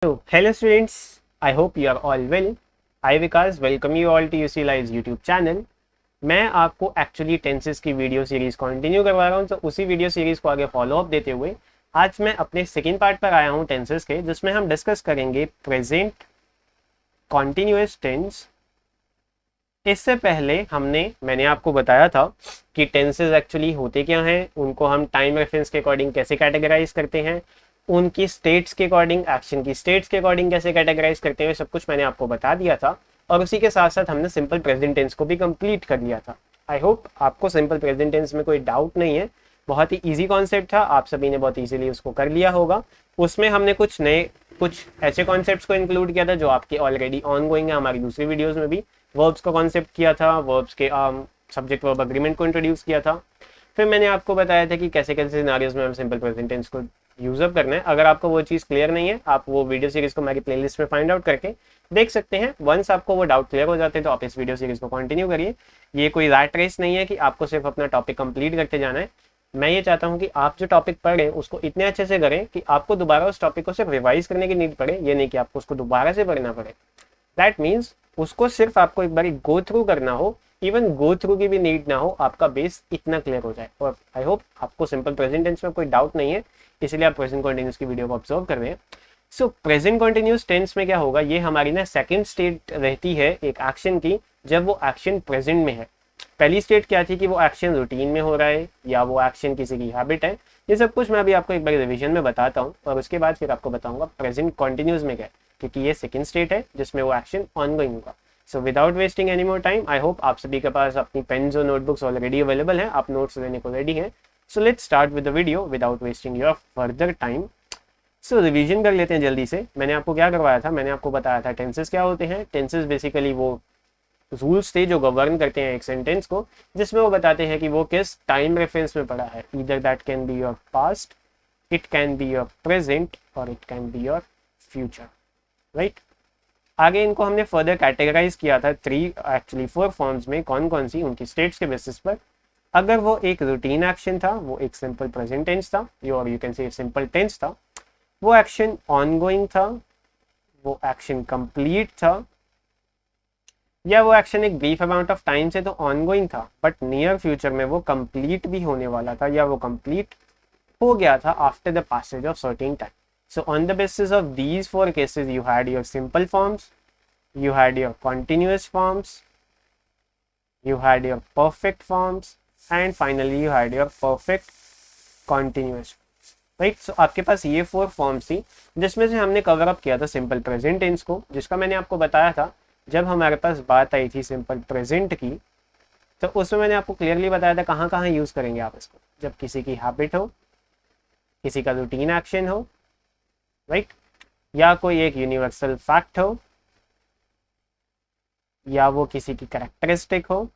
So, hello students, I hope you are all well. I Vikas welcome you all to UC Live's YouTube channel. मैं आपको actually tenses की video series continue करवा रहा हूँ, तो उसी वीडियो सीरीज को आगे फॉलो अप देते हुए आज मैं अपने सेकेंड पार्ट पर आया हूँ टेंसेस के, जिसमें हम डिस्कस करेंगे प्रेजेंट कॉन्टिन्यूअस टेंस। इससे पहले मैंने आपको बताया था कि टेंसेस एक्चुअली होते क्या हैं, उनको हम टाइम रेफरेंस के अकॉर्डिंग कैसे कैटेगराइज करते हैं, उनकी स्टेट्स के अकॉर्डिंग, एक्शन की स्टेट्स के अकॉर्डिंग कैसे कैटेगराइज करते हैं, सब कुछ मैंने आपको बता दिया था। और उसी के साथ साथ हमने सिंपल प्रेजेंट टेंस को भी कंप्लीट कर लिया था। आई होप आपको सिंपल प्रेजेंट टेंस में कोई डाउट नहीं है। बहुत ही इजी कॉन्सेप्ट था, आप सभी ने बहुत इजीली उसको कर लिया होगा। उसमें हमने कुछ ऐसे कॉन्सेप्ट्स को इंक्लूड किया था जो आपके ऑलरेडी ऑन गोइंग है, हमारी दूसरी वीडियोस में भी वर्ब्स का कॉन्सेप्ट किया था, वर्ब्स के सब्जेक्ट वर्ब अग्रीमेंट को इंट्रोड्यूस किया था। फिर मैंने आपको बताया था कि कैसे कैसे सिनारियोज में हम सिंपल प्रेजेंट टेंस को यूजअप करना है। अगर आपको वो चीज़ क्लियर नहीं है, आप वो वीडियो सीरीज को मेरी प्लेलिस्ट में फाइंड आउट करके देख सकते हैं। वंस आपको वो डाउट क्लियर हो जाते हैं तो आप इस वीडियो सीरीज को कंटिन्यू करिए। ये कोई रैट रेस नहीं है कि आपको सिर्फ अपना टॉपिक कंप्लीट करते जाना है। मैं ये चाहता हूँ कि आप जो टॉपिक पढ़ रहे हैं उसको इतने अच्छे से करें कि आपको दोबारा उस टॉपिक को सिर्फ रिवाइज करने की नीड पड़े, ये नहीं कि आपको उसको दोबारा से पढ़ना पड़े। दैट मीन्स उसको सिर्फ आपको एक बार गो थ्रू करना हो, इवन गो थ्रू की भी नीड ना हो, आपका बेस इतना क्लियर हो जाए। और आई होप आपको सिंपल प्रेजेंट टेंस में कोई डाउट नहीं है, इसलिए आप प्रेजेंट कॉन्टिन्यूस की वीडियो को ऑब्जर्व कर रहे हैं। सो प्रेजेंट कॉन्टिन्यूस टेंस में क्या होगा, ये हमारी ना सेकंड स्टेट रहती है एक एक्शन की, जब वो एक्शन प्रेजेंट में है। पहली स्टेट क्या थी कि वो एक्शन रूटीन में हो रहा है या वो एक्शन किसी की हैबिट है। ये सब कुछ मैं अभी आपको एक बार रिविजन में बताता हूँ और उसके बाद फिर आपको बताऊंगा प्रेजेंट कॉन्टिन्यूस में क्या है, क्योंकि ये सेकंड स्टेट है जिसमें वो एक्शन ऑनगोइंग होगा। So without wasting any more time, आई होप आप सभी के पास अपनी पेन्स और नोटबुक्स ऑलरेडी अवेलेबल हैं, आप नोट्स लेने को रेडी हैं। So let's start with the video without wasting your further time. So revision कर लेते हैं जल्दी से। मैंने आपको क्या करवाया था, मैंने आपको बताया था टेंसेस क्या होते हैं। टेंसेस बेसिकली वो रूल्स थे जो गवर्न करते हैं एक सेंटेंस को, जिसमें वो बताते हैं कि वो किस टाइम रेफरेंस में पड़ा है। Either that can be your past, it can be your present और it can be your future, right. आगे इनको हमने फर्दर कैटेगराइज किया था फोर फॉर्म्स में, कौन कौन सी, उनकी स्टेट्स के बेसिस पर। अगर वो एक रूटीन एक्शन था, वो एक सिंपल प्रेजेंट टेंस था, और you can say simple tense था। वो एक्शन ऑनगोइंग था, वो एक्शन कंप्लीट था, या वो एक्शन एक ब्रीफ अमाउंट ऑफ टाइम से तो ऑनगोइंग था बट नियर फ्यूचर में वो कंप्लीट भी होने वाला था, या वो कंप्लीट हो गया था after the passage of certain time. So on the basis of these four cases, you had your simple forms, you had your continuous forms, you had your perfect forms, and finally you had your perfect continuous. Right. So आपके पास ये four forms थी, जिसमें से हमने cover up किया था simple present tense को, जिसका मैंने आपको बताया था जब हमारे पास बात आई थी सिंपल प्रेजेंट की, तो उसमें मैंने आपको क्लियरली बताया था कहाँ कहाँ यूज़ करेंगे आप इसको। जब किसी की हैबिट हो, किसी का रूटीन एक्शन हो, राइट, या कोई एक यूनिवर्सल फैक्ट हो, या वो किसी की कैरेक्टरिस्टिक हो,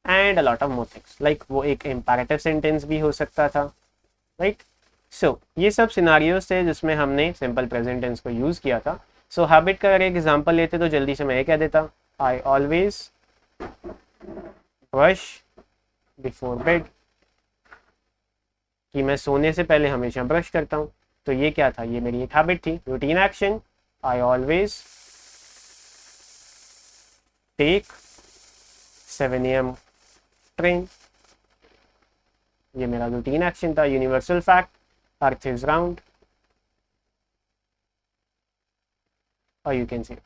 and a lot of more things, like वो एक इंपैरेटिव सेंटेंस भी हो सकता था, राइट। सो ये सब सिनारियोज थे जिसमें हमने सिंपल प्रेजेंट टेंस को यूज किया था। सो हैबिट का अगर एक एग्जांपल लेते तो जल्दी से मैं ये कह देता, I always brush before bed, कि मैं सोने से पहले हमेशा ब्रश करता हूँ। तो ये क्या था, ये मेरी एक हैबिट थी, routine action. I always take 7 AM train, ये मेरा रूटीन एक्शन था। Universal fact, earth is round, और you can say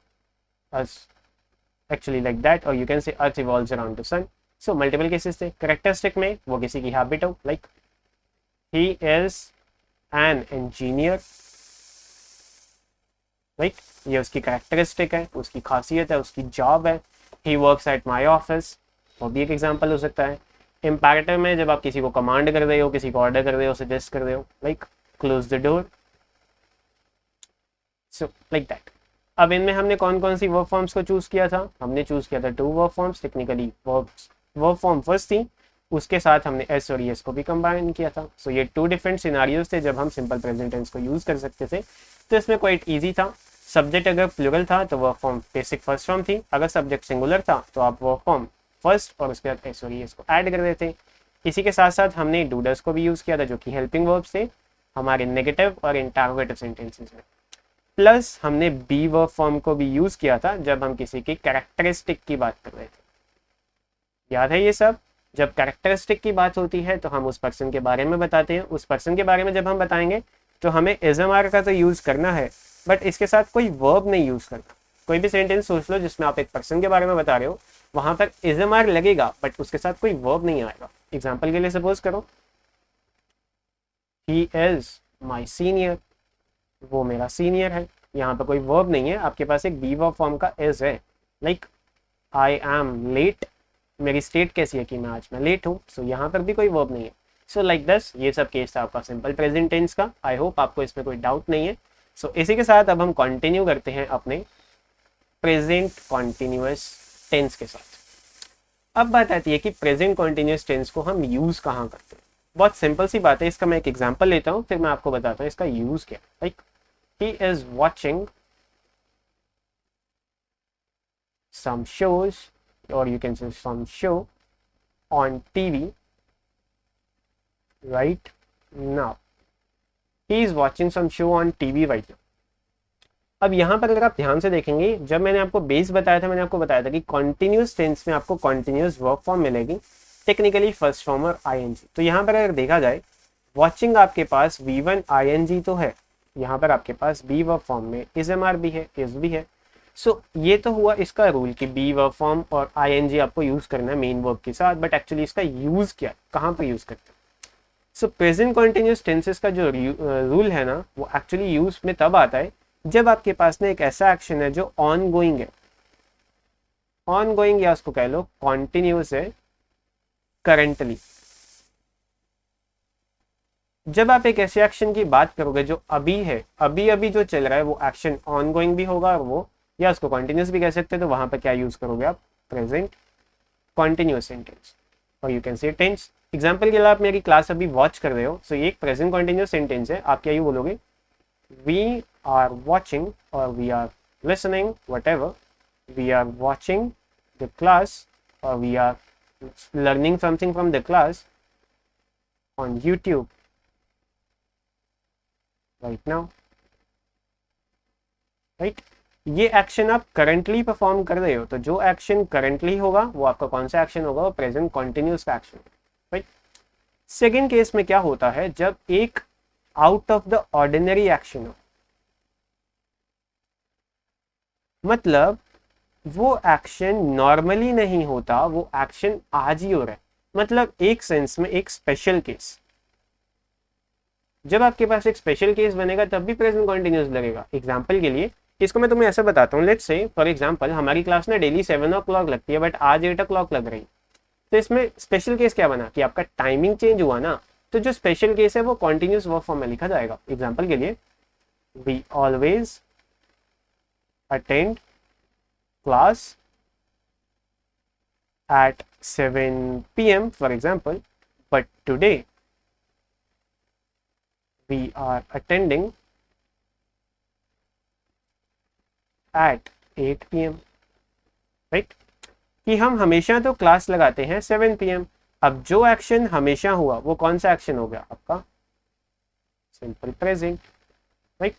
earth actually like that, और you can say earth revolves around the sun. So multiple cases थे। Characteristic में वो किसी की हैबिट हो, like he is an engineer, right, ये उसकी कैरेक्टरिस्टिक है, उसकी खासियत है, उसकी जॉब है। he works at my office, वो भी एक एग्जांपल हो सकता है। इम्पैरेटिव में जब आप किसी को कमांड कर रहे हो, किसी को ऑर्डर कर रहे हो, सजेस्ट कर रहे हो, like close the door, so like that. अब इनमें हमने कौन कौन सी वर्ब फॉर्म्स को चूज किया था, हमने चूज किया था 2 verb forms. Technically verb form first थी, उसके साथ हमने एस और एस को भी कंबाइन किया था। सो ये 2 डिफरेंट सिनारियोज थे जब हम सिंपल प्रेजेंट टेंस को यूज कर सकते थे। तो इसमें क्वाइट इजी था। सब्जेक्ट अगर प्लूरल था तो verb form basic first form थी, अगर सब्जेक्ट सिंगुलर था तो आप वर्ब फॉर्म फर्स्ट और उसके बाद एस और एस को ऐड कर देते। इसी के साथ साथ हमने डूडर्स को भी यूज किया था जो कि हेल्पिंग वर्ब्स थे। हमारे नेगेटिव और इंटरोगेटिव सेंटेंसेस में। प्लस हमने बी वर्ब फॉर्म को भी यूज किया था जब हम किसी की कैरेक्टरिस्टिक की बात कर रहे थे। याद है ये सब? जब कैरेक्टरिस्टिक की बात होती है तो हम उस पर्सन के बारे में बताते हैं। उस पर्सन के बारे में जब हम बताएंगे तो हमें एसएमआर का तो यूज करना है, बट इसके साथ कोई वर्ब नहीं यूज करना। कोई भी सेंटेंस सोच लो जिसमें आप एक पर्सन के बारे में बता रहे हो, वहां पर एसएमआर लगेगा बट उसके साथ कोई वर्ब नहीं आएगा। एग्जाम्पल के लिए सपोज करो, ही इज माई सीनियर, वो मेरा सीनियर है। यहाँ पर कोई वर्ब नहीं है, आपके पास एक बी वर्ब फॉर्म का इज है। लाइक आई एम लेट, मेरी स्टेट कैसी है कि मैं लेट हूँ, सो यहाँ पर भी कोई वर्ब नहीं है। सो लाइक दिस, ये सब केस था आपका सिंपल प्रेजेंट टेंस का। आई होप आपको इसमें कोई डाउट नहीं है। सो इसी के साथ अब हम कंटिन्यू करते हैं अपने प्रेजेंट कॉन्टिन्यूअस टेंस के साथ। अब बात आती है कि प्रेजेंट कॉन्टिन्यूअस टेंस को हम यूज कहाँ करते हैं। बहुत सिंपल सी बात है, इसका मैं एक एग्जाम्पल लेता हूँ, फिर मैं आपको बताता हूँ इसका यूज क्या। Like he is watching some shows, or you can say some show on TV right now. He is watching some show on TV right now. अब यहाँ पर अगर आप ध्यान से देखेंगे, जब मैंने आपको बेस बताया था, मैंने आपको बताया था कि कॉन्टिन्यूस टेंस में आपको कॉन्टिन्यूस वर्ब फॉर्म मिलेगी, टेक्निकली फर्स्ट फॉर्म और आईएनजी। तो यहाँ पर अगर देखा जाए, वॉचिंग आपके पास V1 आईएनजी तो है, यहाँ पर आपके पास बी वर्ब फॉर्म में एसएमआर भी है, इज भी है। सो ये तो हुआ इसका रूल कि बी वर्ब फॉर्म और आईएनजी आपको यूज करना है मेन वर्ब के साथ, बट एक्चुअली इसका यूज क्या, कहाँ पर यूज करते हैं? सो प्रेजेंट कॉन्टिन्यूस टेंसेस का जो रूल है ना, वो एक्चुअली यूज में तब आता है जब आपके पास ना एक ऐसा एक्शन है जो ऑन गोइंग है, ऑन गोइंग या उसको कह लो कॉन्टिन्यूस है करंटली। जब आप एक ऐसे एक्शन की बात करोगे जो अभी है, अभी अभी जो चल रहा है, वो एक्शन ऑन गोइंग भी होगा और वो, या उसको कॉन्टिन्यूस भी कह सकते हैं, तो वहां पर क्या यूज करोगे आप? प्रेजेंट कॉन्टिन्यूस सेंटेंस, और you can say tense. Example के लिए आप मेरी क्लास अभी वॉच कर रहे हो, सो ये एक प्रेजेंट कॉन्टिन्यूस सेंटेंस है। आप क्या यू बोलोगे? वी आर वॉचिंग और we are listening, whatever, we are watching the class और we are learning something from the class on YouTube right now, right? ये एक्शन आप करंटली परफॉर्म कर रहे हो, तो जो एक्शन करंटली होगा वो आपका कौन सा एक्शन होगा? वो प्रेजेंट कॉन्टिन्यूस का एक्शन, राइट? सेकेंड केस में क्या होता है, जब एक out of the ordinary action हो, मतलब वो एक्शन नॉर्मली नहीं होता, वो एक्शन आज ही हो रहा है, मतलब एक सेंस में एक स्पेशल केस। जब आपके पास एक स्पेशल केस बनेगा तब भी प्रेजेंट कॉन्टिन्यूस लगेगा। एग्जाम्पल के लिए इसको मैं तुम्हें ऐसा बताता हूँ, लेट्स से फॉर एग्जाम्पल हमारी क्लास ना डेली 7 o'clock लगती है, बट आज 8 o'clock लग रही। तो इसमें स्पेशल केस क्या बना कि आपका टाइमिंग चेंज हुआ ना, तो जो स्पेशल केस है वो कॉन्टिन्यूस वर्ब फॉर्म में लिखा जाएगा। एग्जाम्पल के लिए, we always attend class at 7 p.m. for example, but today we are attending at 8 p.m. Right? कि हम हमेशा तो क्लास लगाते हैं 7 p.m. अब जो एक्शन हमेशा हुआ वो कौन सा एक्शन हो गया आपका? Simple present, right?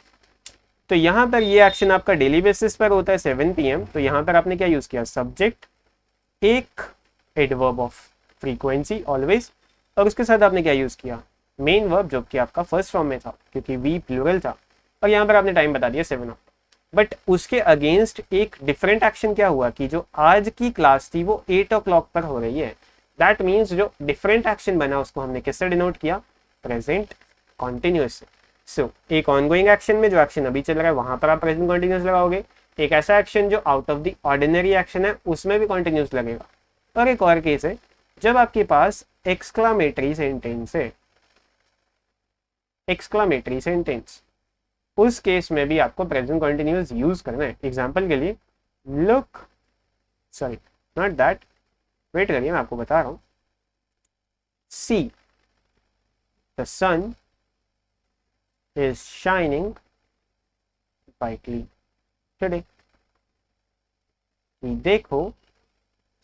तो यहां पर ये एक्शन आपका डेली बेसिस पर होता है 7 p.m. तो यहां पर आपने क्या यूज किया? सब्जेक्ट, एक एडवर्ब ऑफ फ्रीक्वेंसी ऑलवेज, और उसके साथ आपने क्या यूज किया? मेन वर्ब, जो कि आपका फर्स्ट फॉर्म में था क्योंकि वी प्लूरल था, और यहाँ पर आपने टाइम बता दिया 7 o'clock। बट उसके अगेंस्ट एक डिफरेंट एक्शन क्या हुआ कि जो आज की क्लास थी वो 8 o'clock पर हो रही है। दैट मीन्स जो डिफरेंट एक्शन बना उसको हमने किससे डिनोट किया? प्रेजेंट कॉन्टिन्यूस से। सो एक ऑनगोइंग एक्शन में जो एक्शन अभी चल रहा है वहां पर आप प्रेजेंट कॉन्टिन्यूस लगाओगे, एक ऐसा एक्शन जो out of the ordinary action है उसमें भी कॉन्टिन्यूस लगेगा। और एक और केस है जब आपके पास एक्सक्लामेटरी सेंटेंस है, एक्सक्लामेटरी सेंटेंस, उस केस में भी आपको प्रेजेंट कॉन्टिन्यूस यूज करना है। एग्जाम्पल के लिए, look, sorry not that, wait करिए मैं आपको बता रहा हूं। See the sun is shining brightly today. देखो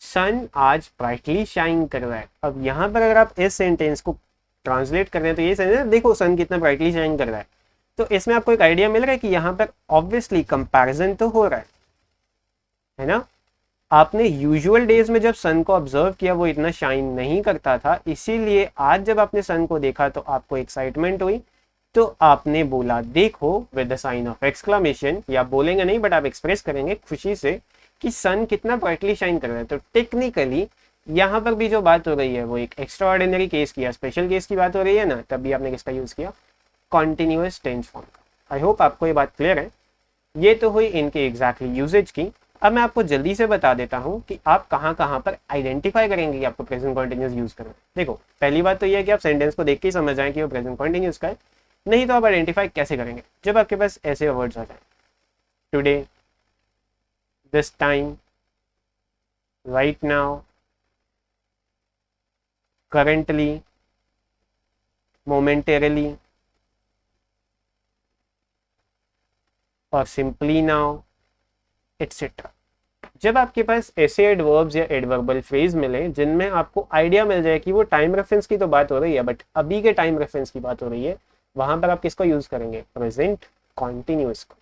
सन आज ब्राइटली शाइन कर रहा है। अब यहां पर अगर आप इस सेंटेंस को ट्रांसलेट कर रहे हैं तो ये समझे, देखो सन कितना ब्राइटली शाइन कर रहा है। तो इसमें आपको एक आइडिया मिल रहा है कि यहाँ पर ऑब्वियसली कंपैरिजन तो हो रहा है ना। आपने यूजुअल डेज में जब सन को ऑब्जर्व किया वो इतना शाइन नहीं करता था, इसीलिए आज जब आपने सन को देखा तो आपको एक्साइटमेंट हुई, तो आपने बोला देखो with the sign of exclamation, या बोलेंगे नहीं बट आप एक्सप्रेस करेंगे खुशी से कि सन कितना ब्राइटली शाइन कर रहा है। तो टेक्निकली यहाँ पर भी जो बात हो रही है वो एक एक्स्ट्रा ऑर्डिनरी केस की या स्पेशल केस की बात हो रही है ना, तभी आपने किसका यूज किया, कॉन्टिन्यूअस टेंस फॉर्म का। आई होप आपको ये बात क्लियर है। ये तो हुई इनके एग्जैक्टली यूजेज की। अब मैं आपको जल्दी से बता देता हूँ कि आप कहाँ कहाँ पर आइडेंटिफाई करेंगे कि आपको प्रेजेंट कॉन्टिन्यूस यूज करना है। देखो पहली बात तो ये है कि आप सेंटेंस को देख के ही समझ जाएं कि वो प्रेजेंट कॉन्टिन्यूस का है, नहीं तो आप आइडेंटिफाई कैसे करेंगे जब आपके पास ऐसे वर्ड्स आ जाए, today, this time, right now, currently, momentarily और सिंपली नाउ एटसेट्रा। जब आपके पास ऐसे एडवर्ब्स या एडवर्बल फ्रेज मिले जिनमें आपको आइडिया मिल जाए कि वो टाइम रेफरेंस की तो बात हो रही है बट अभी के टाइम रेफरेंस की बात हो रही है, वहां पर आप किसको यूज करेंगे, प्रेजेंट कॉन्टिन्यूस को।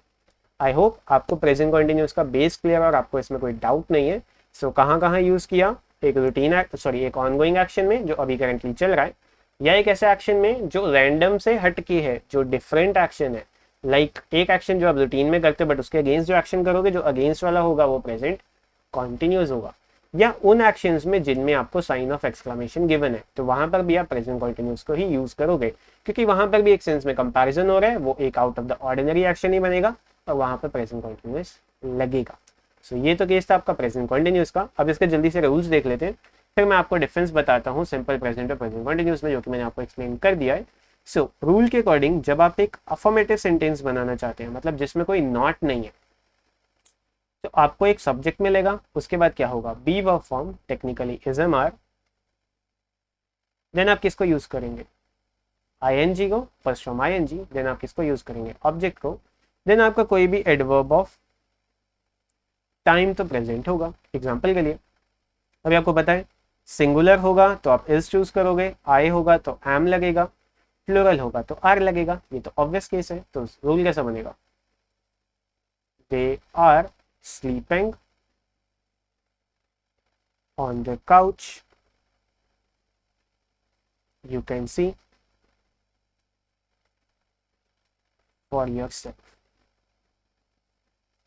आई होप आपको प्रेजेंट कॉन्टिन्यूस का बेस क्लियर और आपको इसमें कोई डाउट नहीं है। सो कहाँ यूज किया, एक रूटीन एक ऑनगोइंग एक्शन में जो अभी करंटली चल रहा है, या एक ऐसे एक्शन में जो रैंडम से हटके है, जो डिफरेंट एक्शन है। लाइक एक एक्शन जो आप रूटीन में करते हो बट उसके अगेंस्ट जो एक्शन करोगे, जो अगेंस्ट वाला होगा वो प्रेजेंट कॉन्टिन्यूस होगा। या उन एक्शंस में जिनमें आपको साइन ऑफ एक्सक्लेमेशन गिवन है, तो वहां पर भी आप प्रेजेंट कॉन्टिन्यूस को ही यूज करोगे, क्योंकि वहां पर भी एक सेंस में कंपैरिजन हो रहा है, वो एक out of the ordinary action ही बनेगा और वहां पर प्रेजेंट कॉन्टिन्यूस लगेगा। सो ये तो केस था आपका प्रेजेंट कॉन्टिन्यूस का। अब इसके जल्दी से रूल्स देख लेते हैं, फिर मैं आपको डिफरेंस बताता हूँ सिंपल प्रेजेंट और प्रेजेंट कॉन्टिन्यूस में, जो कि मैंने आपको एक्सप्लेन कर दिया है। सो रूल के अकॉर्डिंग जब आप एक अफर्मेटिव सेंटेंस बनाना चाहते हैं, मतलब जिसमें कोई नॉट नहीं है, तो आपको एक सब्जेक्ट मिलेगा, उसके बाद क्या होगा, be verb form, technically is am are, then आप किसको यूज करेंगे, आईएनजी को, फर्स्ट फ्रॉम आईएनजी, देन आप किसको यूज करेंगे, ऑब्जेक्ट को, देन आपका कोई भी एडवर्ब ऑफ टाइम तो प्रेजेंट होगा। एग्जांपल के लिए अभी आपको पता है सिंगुलर होगा तो आप इज चूज करोगे, आई होगा तो एम लगेगा, प्लूरल होगा तो आर लगेगा। ये तो ऑब्वियस केस है। तो रूल कैसा बनेगा, they are sleeping on the couch, you can see for yourself.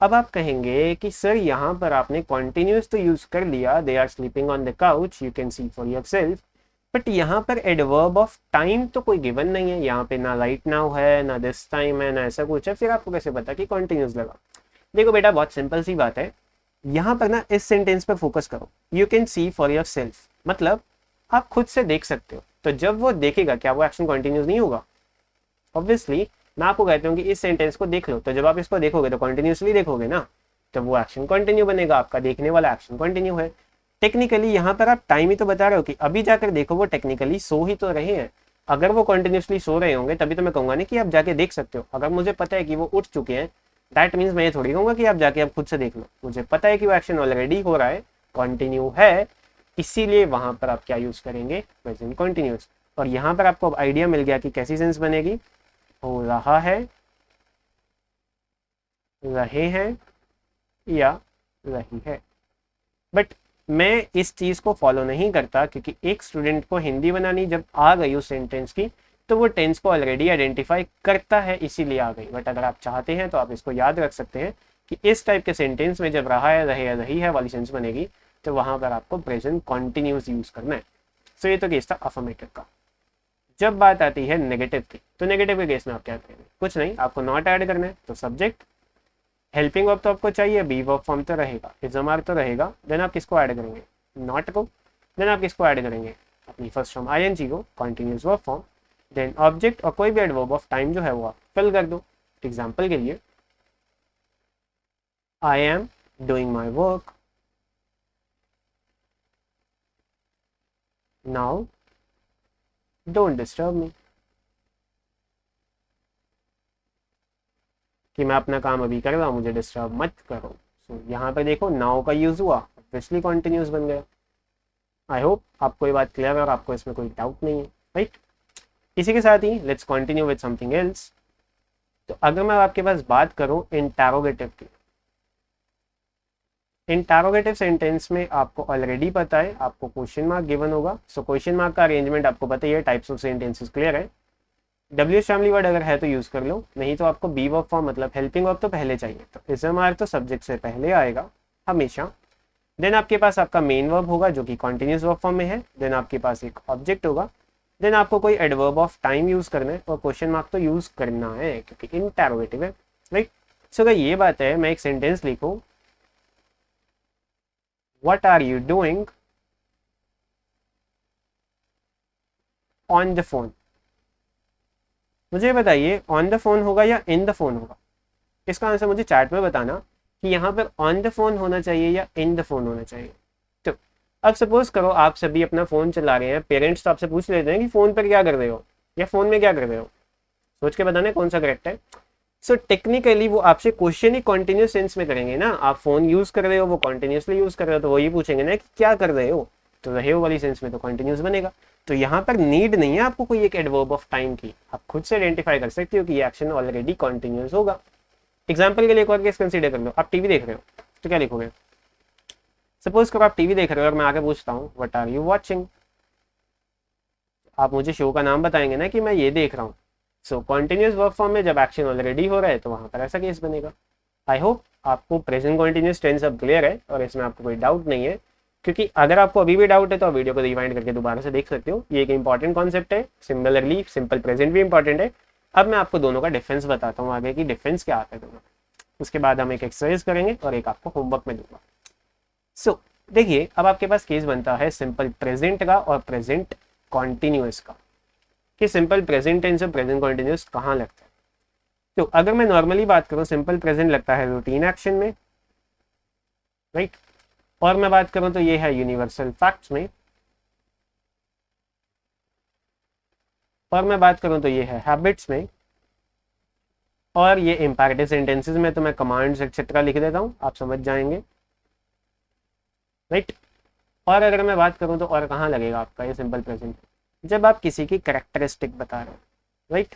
अब आप कहेंगे कि सर यहाँ पर आपने कॉन्टिन्यूस तो यूज कर लिया, they are sleeping on the couch, you can see for yourself, but यहाँ पर एडवर्ब ऑफ टाइम तो कोई गिवन नहीं है, यहाँ पे ना राइट नाउ है, ना दिस टाइम है, ना ऐसा कुछ है, फिर आपको कैसे पता कि कॉन्टिन्यूस लगा। देखो बेटा बहुत सिंपल सी बात है, यहाँ पर ना इस सेंटेंस पर फोकस करो, you can see for yourself, मतलब आप खुद से देख सकते हो। तो जब वो देखेगा क्या वो एक्शन कॉन्टिन्यूस नहीं होगा, ऑब्वियसली मैं आपको कहता हूँ कि इस सेंटेंस को देख लो, तो जब आप इसको देखोगे तो कॉन्टिन्यूसली देखोगे ना, तो वो एक्शन कंटिन्यू बनेगा, आपका देखने वाला एक्शन कंटिन्यू है। टेक्निकली यहाँ पर आप टाइम ही तो बता रहे हो कि अभी जाकर देखो, वो टेक्निकली सो ही तो रहे हैं। अगर वो कंटिन्यूसली सो रहे होंगे तभी तो मैं कहूंगा नहीं कि आप जाके देख सकते हो। अगर मुझे पता है कि वो उठ चुके हैं, दैट मीन्स मैं ये थोड़ी कहूंगा कि आप जाके आप खुद से देख लो। मुझे पता है कि वो एक्शन ऑलरेडी हो रहा है, कंटिन्यू है, इसीलिए वहां पर आप क्या यूज करेंगे, प्रेजेंट कंटिन्यूस। और यहाँ पर आपको अब आइडिया मिल गया कि कैसी सेंस बनेगी, हो रहा है, रहे हैं या रही है। बट मैं इस चीज को फॉलो नहीं करता, क्योंकि एक स्टूडेंट को हिंदी बनानी जब आ गई उस सेंटेंस की, तो वो टेंस को ऑलरेडी आइडेंटिफाई करता है, इसीलिए आ गई। बट अगर आप चाहते हैं तो आप इसको याद रख सकते हैं कि इस टाइप के सेंटेंस में जब रहा है, रहे या रही है वाली सेंस बनेगी, तो वहां पर आपको प्रेजेंट कॉन्टिन्यूस यूज करना है। सो ये तो केस था अफर्मेटिव का। जब बात आती है नेगेटिव की, तो नेगेटिव के केस में आप क्या करेंगे, कुछ नहीं, आपको नॉट ऐड करना है। तो सब्जेक्ट, हेल्पिंग वर्ब तो आपको चाहिए, बी वर्ब फॉर्म तो रहेगा, इज एम आर तो रहेगा, देन आप किसको ऐड करेंगे, नॉट को, देन आप किसको ऐड करेंगे, अपनी फर्स्ट फॉर्म आईएनजी को, continuous verb form, then object और कोई भी एडवर्ब ऑफ टाइम जो है वो आप फिल कर दो। एग्जाम्पल के लिए I am doing my work now, don't disturb me, कि मैं अपना काम अभी कर रहा हूँ, मुझे डिस्टर्ब मत करो। सो यहाँ पे देखो नाउ का यूज हुआ, ऑब्वियसली कॉन्टिन्यूस बन गया। आई होप आपको ये बात क्लियर है और आपको इसमें कोई डाउट नहीं है, राइट। इसी के साथ ही let's continue with something else. तो अगर मैं आपके पास बात करूं इंटरोगेटिव की, इंटरोगेटिव सेंटेंस में आपको ऑलरेडी पता है, आपको क्वेश्चन मार्क गिवन होगा। सो क्वेश्चन मार्क का अरेंजमेंट आपको पता ही है, टाइप्स ऑफ सेंटेंसेस क्लियर है। डब्ल्यूएच फैमिली वर्ड अगर है तो यूज कर लो, नहीं तो आपको बी वर्ब फॉर्म मतलब हेल्पिंग वर्ब तो पहले चाहिए। तो इस हमारे तो सब्जेक्ट से पहले आएगा हमेशा। देन आपके पास आपका मेन वर्ब होगा जो कि कॉन्टिन्यूस वर्ब फॉर्म में है। देन आपके पास एक ऑब्जेक्ट होगा। देन आपको कोई एडवर्ब ऑफ टाइम यूज करना है और क्वेश्चन मार्क तो यूज करना है क्योंकि इंटरोगेटिव है, राइट। सो अगर ये बात है, मैं एक सेंटेंस लिखूं, what are you doing on the phone. मुझे बताइए ऑन द फोन होगा या इन द फोन होगा। इसका आंसर मुझे चैट में बताना कि यहाँ पर ऑन द फोन होना चाहिए या इन द फोन होना चाहिए। तो अब सपोज करो आप सभी अपना फोन चला रहे हैं, पेरेंट्स तो आपसे पूछ लेते हैं कि फोन पर क्या कर रहे हो या फोन में क्या कर रहे हो, सोच के बताना कौन सा करेक्ट है। सो टेक्निकली वो आपसे क्वेश्चन ही कॉन्टिन्यूस सेंस में करेंगे ना। आप फोन यूज कर रहे हो, वो कॉन्टिन्यूसली यूज कर रहे हो, तो वो ये पूछेंगे ना कि क्या कर रहे हो, तो रहे हो वाली सेंस में तो कॉन्टिन्यूस बनेगा। तो यहाँ पर नीड नहीं है आपको कोई एक एडवर्ब ऑफ टाइम की, आप खुद से आइडेंटिफाई कर सकते हो कि ये एक्शन ऑलरेडी कॉन्टिन्यूस होगा। एग्जाम्पल के लिए एक और केस कंसीडर कर लो, आप टीवी देख रहे हो तो क्या लिखोगे। सपोज करो आप टीवी देख रहे हो और मैं आगे पूछता हूँ व्हाट आर यू वॉचिंग, आप मुझे शो का नाम बताएंगे ना कि मैं ये देख रहा हूँ। सो कॉन्टिन्यूस वर्ब फॉर्म में जब एक्शन ऑलरेडी हो रहा है तो वहां पर ऐसा केस बनेगा। आई होप आपको प्रेजेंट कॉन्टिन्यूस टेंस अब क्लियर है और इसमें आपको कोई डाउट नहीं है, क्योंकि अगर आपको अभी भी डाउट है तो आप वीडियो को रिवाइंड करके दोबारा से देख सकते हो। ये एक इंपॉर्टेंट कॉन्सेप्ट है, सिमिलरली सिंपल प्रेजेंट भी इंपॉर्टेंट है। अब मैं आपको दोनों का डिफरेंस बताता हूँ आगे की डिफरेंस क्या आता है दोनों। उसके बाद हम एक एक्सरसाइज करेंगे और एक आपको होमवर्क में दूंगा। सो देखिए अब आपके पास केस बनता है सिंपल प्रेजेंट का और प्रेजेंट कॉन्टिन्यूस का, कि सिंपल प्रेजेंट टेंस और प्रेजेंट कॉन्टिन्यूस कहाँ लगता है। तो अगर मैं नॉर्मली बात करूँ सिंपल प्रेजेंट लगता है रूटीन एक्शन में, राइट। और मैं बात करूं तो ये है यूनिवर्सल फैक्ट्स में, और मैं बात करूं तो ये है हैबिट्स में, और ये इंपैरेटिव सेंटेंसेस में तो मैं कमांड्स एक्सेट्रा लिख देता हूं, आप समझ जाएंगे, राइट। और अगर मैं बात करूं तो और कहाँ लगेगा आपका ये सिंपल प्रेजेंट, जब आप किसी की कैरेक्टरिस्टिक बता रहे हो, राइट।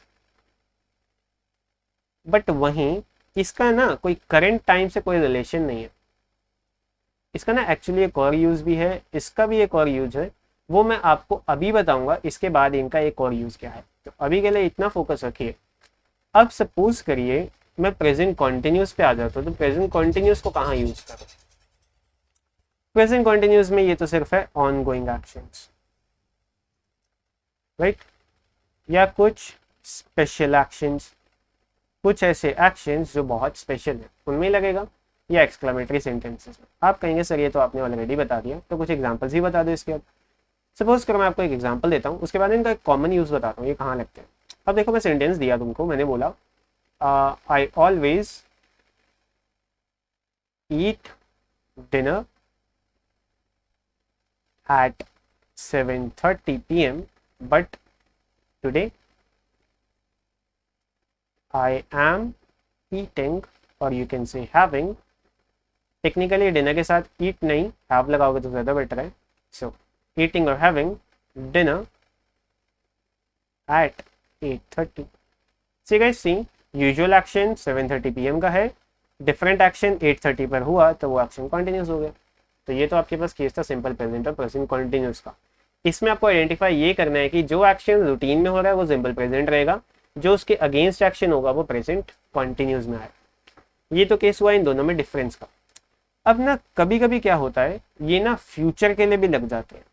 बट वहीं इसका ना कोई करंट टाइम से कोई रिलेशन नहीं है। इसका ना एक्चुअली एक और यूज भी है, इसका भी एक और यूज है, वो मैं आपको अभी बताऊंगा। इसके बाद इनका एक और यूज क्या है, तो अभी के लिए इतना फोकस रखिए। अब सपोज करिए मैं प्रेजेंट कॉन्टिन्यूस पे आ जाता हूँ, तो प्रेजेंट कॉन्टिन्यूस को कहाँ यूज करूँ। प्रेजेंट कॉन्टिन्यूस में ये तो सिर्फ है ऑन गोइंग एक्शंस, राइट, या कुछ स्पेशल एक्शंस, कुछ ऐसे एक्शंस जो बहुत स्पेशल है उनमें लगेगा, या एक्सक्लेमेटरी सेंटेंसेस में। आप कहेंगे सर ये तो आपने ऑलरेडी बता दिया, तो कुछ एग्जांपल्स ही बता दो इसके बाद। सपोज करो मैं आपको एक एग्जांपल देता हूँ, उसके बाद इनका एक कॉमन यूज बताता हूँ ये कहाँ लगते हैं। अब देखो मैं सेंटेंस दिया तुमको, मैंने बोला I always eat dinner at 7:30 p.m. but today I am eating, or you can say having, technically dinner के साथ ईट नहीं हैव लगाओगे तो ज़्यादा बेटर है। सो ईटिंग और having dinner at 8:30। See guys see, usual action 7:30 PM का है, डिफरेंट एक्शन 8:30 पर हुआ तो वो एक्शन कंटिन्यूस हो गया। तो ये तो आपके पास केस था सिंपल प्रेजेंट और प्रेजेंट कंटिन्यूस का। इसमें आपको आइडेंटिफाई ये करना है कि जो एक्शन रूटीन में हो रहा है वो सिंपल प्रेजेंट रहेगा, जो उसके अगेंस्ट एक्शन होगा वो प्रेजेंट कंटिन्यूस में आएगा। ये तो केस हुआ इन दोनों में डिफरेंस का। अब ना कभी कभी क्या होता है, ये ना फ्यूचर के लिए भी लग जाते हैं।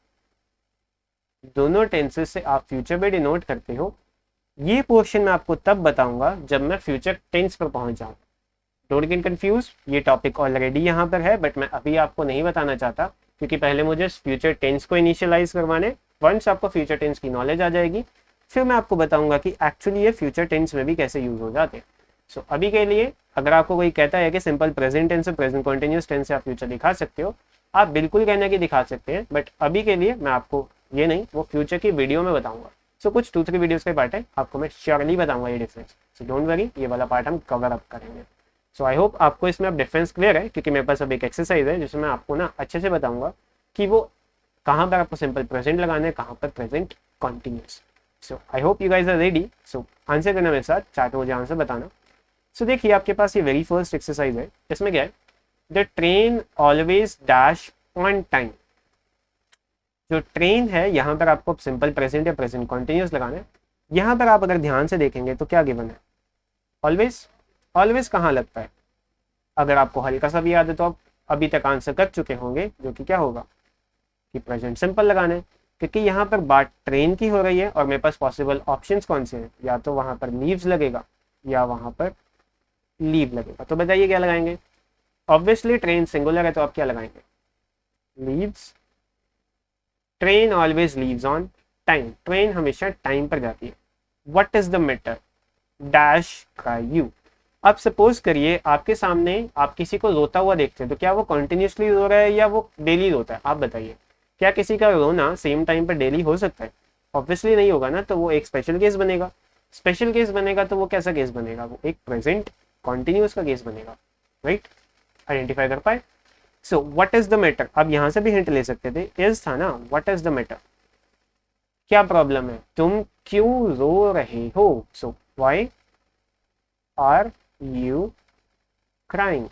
दोनों टेंसेस से आप फ्यूचर भी डिनोट करते हो। ये पोर्शन मैं आपको तब बताऊंगा जब मैं फ्यूचर टेंस पर पहुंच जाऊं। डोंट गेट कंफ्यूज, ये टॉपिक ऑलरेडी यहाँ पर है बट मैं अभी आपको नहीं बताना चाहता, क्योंकि पहले मुझे फ्यूचर टेंस को इनिशियलाइज करवाने। वंस आपको फ्यूचर टेंस की नॉलेज आ जाएगी फिर मैं आपको बताऊंगा कि एक्चुअली ये फ्यूचर टेंस में भी कैसे यूज हो जाते हैं। सो अभी के लिए अगर आपको कोई कहता है कि सिंपल प्रेजेंट टेंस और प्रेजेंट कंटिन्यूअस टेंस से आप फ्यूचर दिखा सकते हो, आप बिल्कुल कहना कि दिखा सकते हैं, बट अभी के लिए मैं आपको ये नहीं, वो फ्यूचर की वीडियो में बताऊंगा। सो कुछ 2-3 वीडियोस के पार्ट है, आपको मैं श्योरली बताऊंगा ये डिफरेंस। सो डोंट वरी, ये वाला पार्ट हम कवर अप करेंगे। सो आई होप आपको इसमें अब डिफरेंस क्लियर है, क्योंकि मेरे पास अब एक एक्सरसाइज है जिसमें मैं आपको ना अच्छे से बताऊंगा कि वो कहाँ पर आपको सिंपल प्रेजेंट लगाना है, कहाँ पर present continuous. So I hope you guys are ready. So answer करना मेरे साथ, चैट में मुझे आंसर बताना. सो देखिए आपके पास ये वेरी फर्स्ट एक्सरसाइज है. इसमें क्या है, the train always dash on time. जो ट्रेन है यहाँ पर आपको सिंपल प्रेजेंट या प्रेजेंट कॉन्टिन्यूस लगाना है. यहाँ पर आप अगर ध्यान से देखेंगे तो क्या गिवन है, ऑलवेज. ऑलवेज कहाँ लगता है, अगर आपको हल्का सा भी याद है तो आप अभी तक आंसर कर चुके होंगे, जो कि क्या होगा कि प्रेजेंट सिंपल लगाना है. क्योंकि यहाँ पर बात ट्रेन की हो रही है और मेरे पास पॉसिबल ऑप्शंस कौन से हैं, या तो वहाँ पर लीव्स लगेगा या वहाँ पर लीव लगेगा. तो बताइए क्या लगाएंगे. ऑब्वियसली ट्रेन सिंगुलर है तो आप क्या लगाएंगे, leaves. Train always leaves on time. Train हमेशा टाइम पर जाती है. What is the matter, dash का यू. अब सपोज करिए आपके सामने आप किसी को रोता हुआ देखते हैं, तो क्या वो कंटिन्यूसली रो रहा है या वो डेली रोता है. आप बताइए, क्या किसी का रोना सेम टाइम पर डेली हो सकता है. ऑब्वियसली नहीं होगा ना, तो वो एक स्पेशल केस बनेगा. स्पेशल केस बनेगा तो वो कैसा केस बनेगा, वो एक प्रेजेंट कॉन्टिन्यूस का केस बनेगा. राइट, आइडेंटिफाई कर पाए. So what is the matter, अब यहां से भी हिंट ले सकते थे, इज था ना. व्हाट इज द मैटर, क्या प्रॉब्लम है, तुम क्यों रो रहे हो. So why are you crying.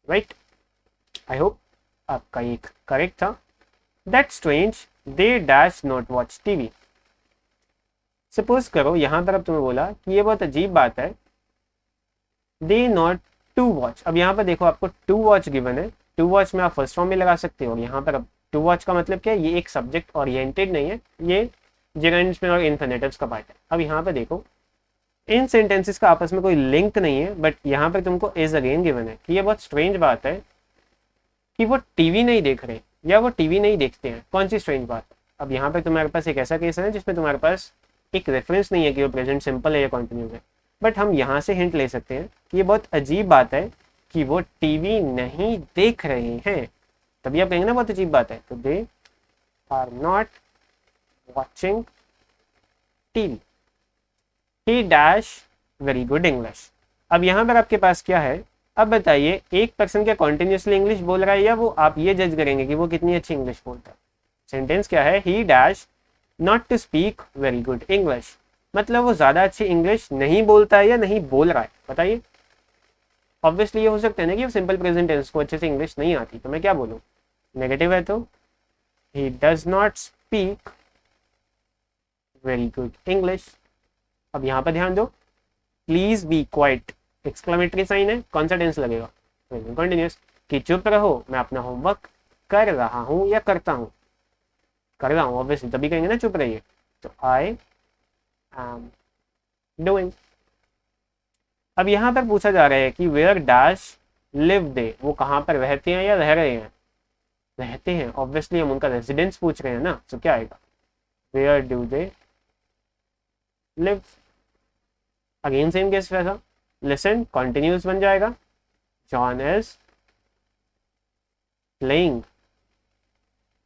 Right, I hope आपका ये करेक्ट था. That's strange they dash not watch TV. Suppose करो यहां पर अब तुम्हें बोला कि ये बहुत अजीब बात है, दे नॉट टू वॉच. अब यहाँ पर देखो आपको टू वॉच गिवन है. टू वॉच में आप फर्स्ट फॉर्म में लगा सकते हो. यहाँ पर अब टू वॉच का मतलब क्या है, ये एक सब्जेक्ट ओरिएंटेड नहीं है, ये जेरेंड्स में और इन्फिनेटिव्स का पार्ट है. अब यहाँ पे देखो इन सेंटेंसेस का आपस में कोई लिंक नहीं है, बट यहाँ पर तुमको इज अगेन गिवन है कि ये बहुत स्ट्रेंज बात है कि वो टीवी नहीं देख रहे या वो टीवी नहीं देखते हैं. कौन सी स्ट्रेंज बात. अब यहाँ पर तुम्हारे पास एक ऐसा केस है जिसमें तुम्हारे पास एक रेफरेंस नहीं है कि वो प्रेजेंट सिंपल है या कॉन्टिन्यूस है, बट हम यहाँ से हिंट ले सकते हैं कि ये बहुत अजीब बात है कि वो टीवी नहीं देख रहे हैं. तभी आप कहेंगे ना बहुत अजीब बात है. तो they are not watching TV. He dash very good English. अब यहाँ पर आपके पास क्या है, अब बताइए एक पर्सन क्या कॉन्टिन्यूसली इंग्लिश बोल रहा है या वो आप ये जज करेंगे कि वो कितनी अच्छी इंग्लिश बोलता है. सेंटेंस क्या है, he dash not to speak very good English. मतलब वो ज़्यादा अच्छी इंग्लिश नहीं बोलता है या नहीं बोल रहा है. बताइए, ऑब्वियसली ये हो सकता है ना कि सिंपल प्रेजेंट टेंस को अच्छे से इंग्लिश नहीं आती. तो मैं क्या बोलूँ, नेगेटिव है तो he does not speak very good English. अब यहाँ पर ध्यान दो, please be quiet exclamatory sign है. कौन सा टेंस लगेगा, प्रेजेंट कंटिन्यूअस. कि चुप रहो, मैं अपना होमवर्क कर रहा हूँ या करता हूँ, कर रहा हूँ ऑब्वियसली, तभी कहेंगे ना चुप रहिए. तो आई एम डूइंग. अब यहाँ पर पूछा जा रहा है कि वेयर डैश लिव दे, वो कहाँ पर रहते हैं या रह रहे हैं. रहते हैं, ऑब्वियसली हम उनका रेजिडेंस पूछ रहे हैं ना. तो क्या आएगा, where do they live. Again same case वैसा, लिसन कॉन्टिन्यूस बन जाएगा. John is playing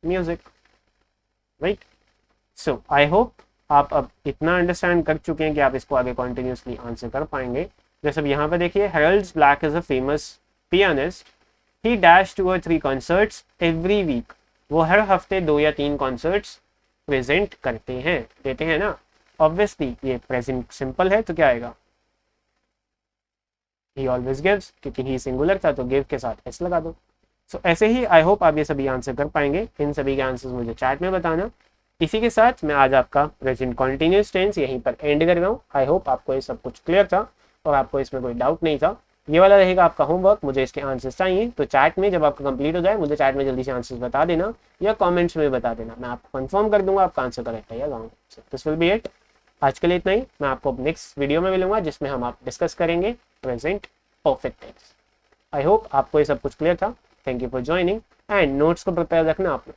music. Right, so I hope आप अब इतना अंडरस्टैंड कर चुके हैं कि आप इसको आगे कॉन्टिन्यूसली आंसर कर पाएंगे. जैसे अब यहाँ पे देखिए, Harold Black is a famous pianist. He dash 2 or 3 concerts every week. वो हर हफ्ते 2 या 3 कॉन्सर्ट्स प्रेजेंट करते हैं, देते हैं ना. ऑब्वियसली ये प्रेजेंट सिंपल है तो क्या आएगा, ही ऑलवेज गिव्स. क्योंकि ही सिंगुलर था तो गिव के साथ एस लगा दो. सो ऐसे ही आई होप आप ये सभी आंसर कर पाएंगे. इन सभी के आंसर्स मुझे चैट में बताना. इसी के साथ मैं आज आपका प्रेजेंट कॉन्टिन्यूस टेंस यहीं पर एंड कर रहा हूँ. आई होप आपको ये सब कुछ क्लियर था और आपको इसमें कोई डाउट नहीं था. ये वाला रहेगा आपका होमवर्क. मुझे इसके आंसर्स चाहिए तो चैट में जब आपका कंप्लीट हो जाए मुझे चैट में जल्दी से आंसर्स बता देना या कमेंट्स में बता देना. मैं आपको कंफर्म कर दूंगा आपका आंसर करेक्ट है या wrong. This will be it. आज के लिए इतना ही. मैं आपको नेक्स्ट वीडियो में मिलूंगा जिसमें हम आप डिस्कस करेंगे present perfect tense. I hope आपको ये सब कुछ क्लियर था. Thank you for joining and notes को प्रिपेयर रखना आप लोग.